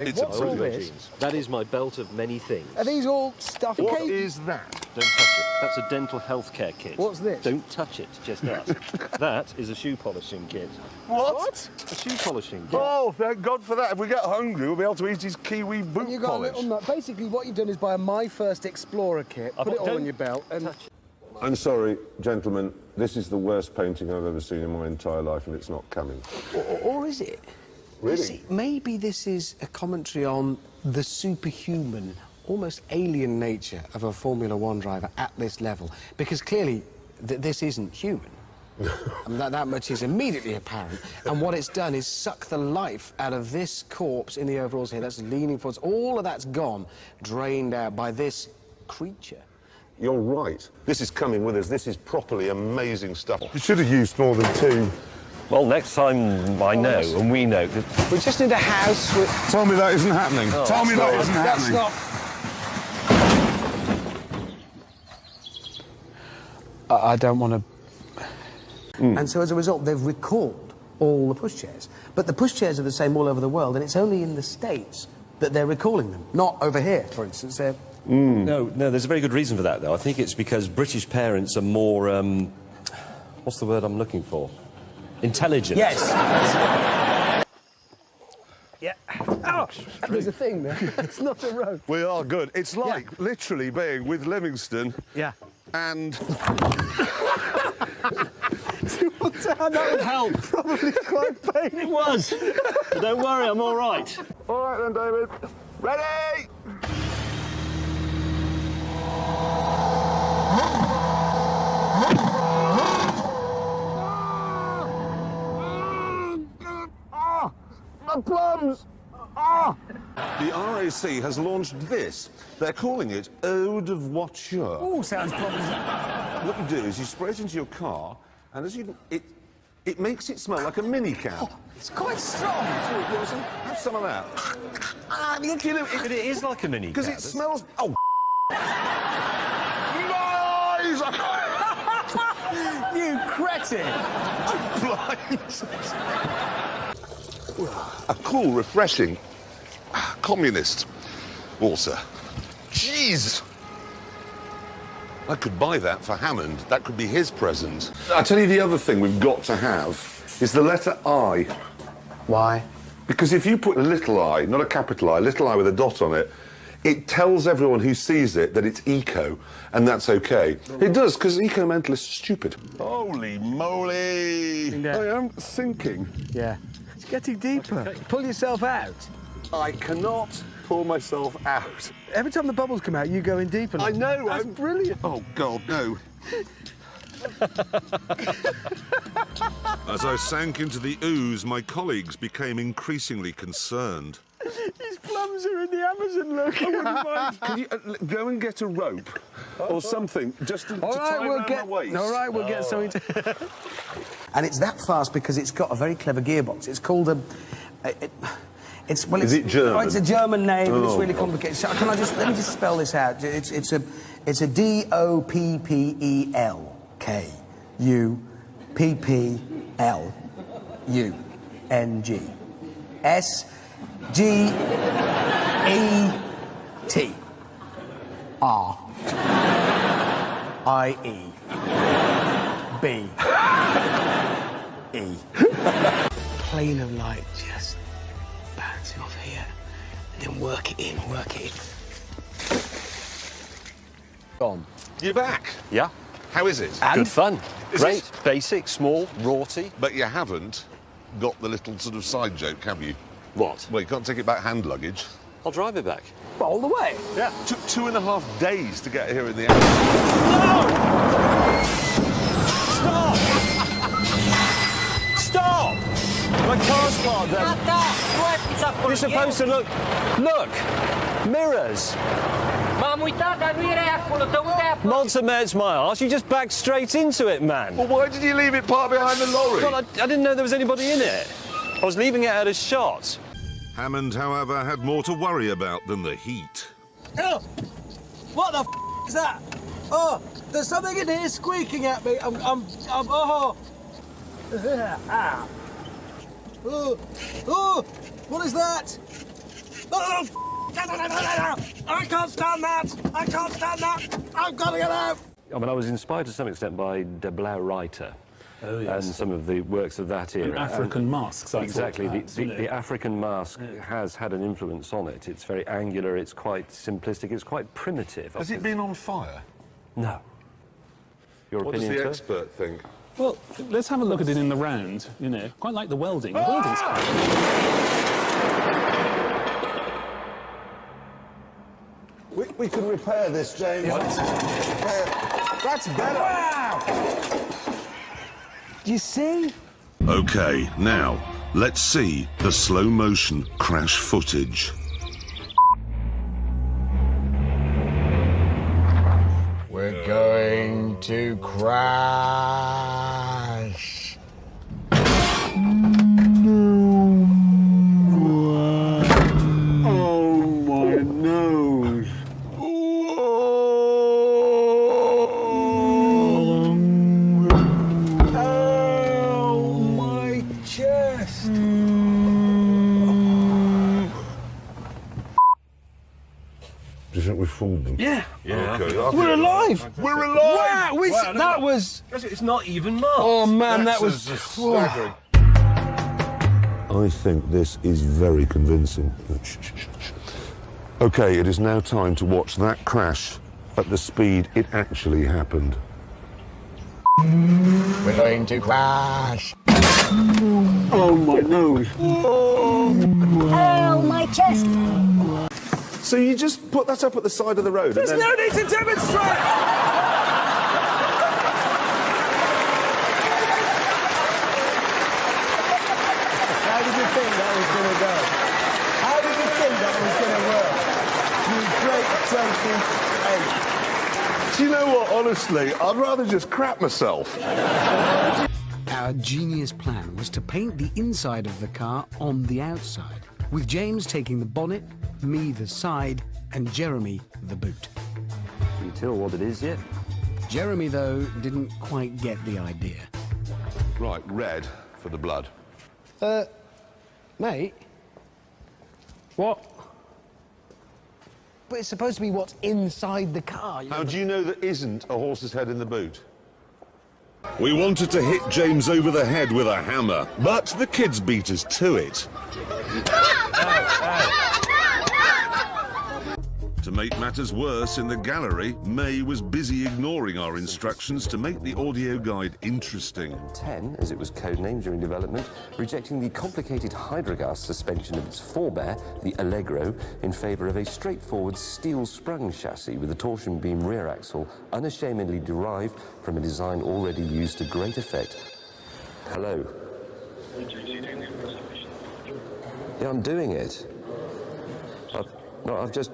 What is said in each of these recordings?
It's What's a all brilliant. this? That is my belt of many things. Are these all stuff? What Okay. is that? Don't touch it. That's a dental health care kit. What's this? Don't touch it, just ask. That is a shoe polishing kit. What? A shoe polishing kit. Oh, thank God for that. If we get hungry, we'll be able to eat his kiwi boot You got a polish. little nut. Basically, what you've done is buy a My First Explorer kit, put it all on your belt, and Touch it. I'm sorry, gentlemen, this is the worst painting I've ever seen in my entire life, and it's not coming. Or is it? Really? Maybe this is a commentary on the superhuman, almost alien nature of a Formula One driver at this level. Because clearly, this isn't human. And that much is immediately apparent. And what it's done is suck the life out of this corpse in the overalls here. That's leaning forwards. All of that's gone, drained out by this creature. You're right. This is coming with us. This is properly amazing stuff. You should have used more than two. Well, next time I know, and we know. We just need a house with... Tell me that isn't happening. Tell me that isn't That's happening. not... I don't want to... And so as a result, they've recalled all the pushchairs. But the pushchairs are the same all over the world, and it's only in the States that they're recalling them. Not over here, for instance. They're... No, there's a very good reason for that, though. I think it's because British parents are more, what's the word I'm looking for? Intelligent. Yes. yeah. Oh, there's a thing there. It's not a rope. We are good. It's like literally being with Livingston Yeah. and... That would help. Probably quite painful. It was. But don't worry, I'm all right. All right then, David. Ready? My plums! The RAC has launched this. They're calling it Eau de Voiture. Oh, sounds promising. What you do is you spray it into your car, and as you... It makes it smell like a minicab. It's quite strong. Have some of that. Look at But it is like a mini. because it smells... Oh, Lies! You cretin! A cool, refreshing, communist water. Jeez! I could buy that for Hammond. That could be his present. I'll tell you the other thing we've got to have is the letter I. Why? Because if you put a little I, not a capital I, little I with a dot on it, it tells everyone who sees it that it's eco, and that's okay. It does, because eco-mentalists are stupid. Holy moly! Yeah. I am sinking. Yeah. It's getting deeper. Pull yourself out. I cannot pull myself out. Every time the bubbles come out, you go in deeper. I know, That's I'm... brilliant. Oh, God, no. As I sank into the ooze, my colleagues became increasingly concerned. His plums are in the Amazon, look. I wouldn't mind. Can you go and get a rope or something just to tie around my waist? All right, we'll get something to... And it's that fast because it's got a very clever gearbox. It's called a... It's, well, Is it's, it German? Oh, it's a German name, and it's Oh, really God. complicated. So let me just spell this out. It's a DOPPELUPPLUNG SGETRIE Plane of light just bouncing off here, and then work it in. Gone. You're back. Yeah. How is it? Good fun. Is Great. it? Basic, small, rorty. But you haven't got the little sort of side joke, have you? What? Well, you can't take it back hand luggage. I'll drive it back. All the way. Yeah. Took 2.5 days to get here in the end. Stop! My car's parked there. You're supposed to look. Look! Mirrors! Not to mess my arse, you just backed straight into it, man. Well, why did you leave it parked behind the lorry? God, I didn't know there was anybody in it. I was leaving it out of shot. Hammond, however, had more to worry about than the heat. Oh, what the is that? Oh, there's something in here squeaking at me. Oh. Oh, what is that? I can't stand that! I can't stand that! I've got to get out! I mean, I was inspired to some extent by De Blaureiter. Oh, yes. And some of the works of that era. And African masks, I exactly. thought, The African mask has had an influence on it. It's very angular, it's quite simplistic, it's quite primitive. Has it been on fire? No. Your What does opinion, the sir? expert think? Well, let's have a look at it in the round, you know. Quite like the welding. The welding's quite... We can repair this, James. That's better. Wow! You see? OK, now, let's see the slow-motion crash footage. We're going to crash. Oh, my nose. Oh, my chest. Do you think we fooled them? Yeah. Okay, We're alive! We're alive! Wow, that was... It's not even marked. Oh, man, that was... staggering. I think this is very convincing. Okay, it is now time to watch that crash at the speed it actually happened. We're going to crash. Oh, my nose. Oh, my chest. So you just put that up at the side of the road There's no need to demonstrate! How did you think that was going to go? How did you think that was going to work? You great Chelsea ape. Do you know what, honestly, I'd rather just crap myself. Our genius plan was to paint the inside of the car on the outside, with James taking the bonnet, me the side, and Jeremy the boot. Can you tell what it is yet? Jeremy, though, didn't quite get the idea. Right, red for the blood. Mate? What? But it's supposed to be what's inside the car. How do you know there isn't a horse's head in the boot? We wanted to hit James over the head with a hammer, but the kids beat us to it. To make matters worse, in the gallery, May was busy ignoring our instructions to make the audio guide interesting. 10, as it was codenamed during development, rejecting the complicated Hydrogas suspension of its forebear, the Allegro, in favour of a straightforward steel-sprung chassis with a torsion beam rear axle, unashamedly derived from a design already used to great effect. Hello. Yeah, I'm doing it. I've just...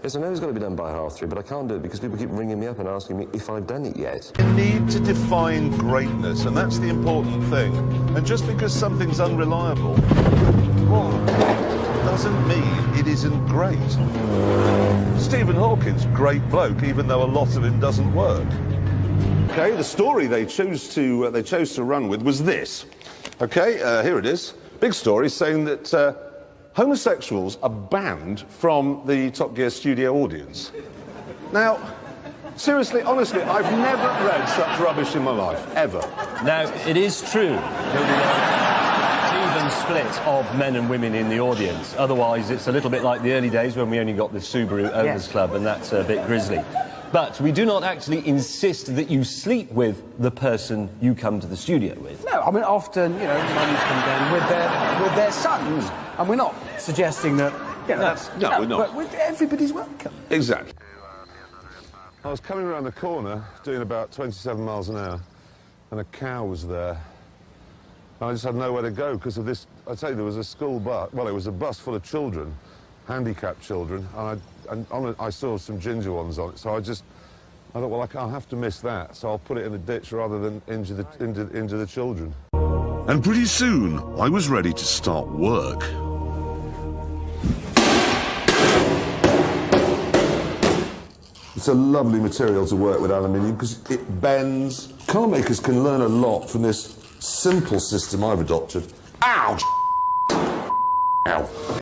Yes, I know it's got to be done by 3:30, but I can't do it because people keep ringing me up and asking me if I've done it yet. You need to define greatness, and that's the important thing. And just because something's unreliable, well, doesn't mean it isn't great. Stephen Hawking's great bloke, even though a lot of him doesn't work. Okay, the story they chose to run with was this. Okay, here it is. Big story saying that homosexuals are banned from the Top Gear studio audience. Now, seriously, honestly, I've never read such rubbish in my life, ever. Now, it is true that we are even split of men and women in the audience. Otherwise, it's a little bit like the early days when we only got the Subaru Owners Club, and that's a bit grisly. But we do not actually insist that you sleep with the person you come to the studio with. No, I mean, often, you know, mums come down with their sons, and we're not suggesting that, you know, No, we're not. But everybody's welcome. Exactly. I was coming around the corner, doing about 27 miles an hour, and a cow was there. And I just had nowhere to go because of this. I tell you, there was a school bus. Well, it was a bus full of children, handicapped children, and I saw some ginger ones on it. So I thought, well, I'll have to miss that, so I'll put it in the ditch rather than injure the children. And pretty soon, I was ready to start work. It's a lovely material to work with, aluminium, because it bends. Car makers can learn a lot from this simple system I've adopted. Ow! Ow.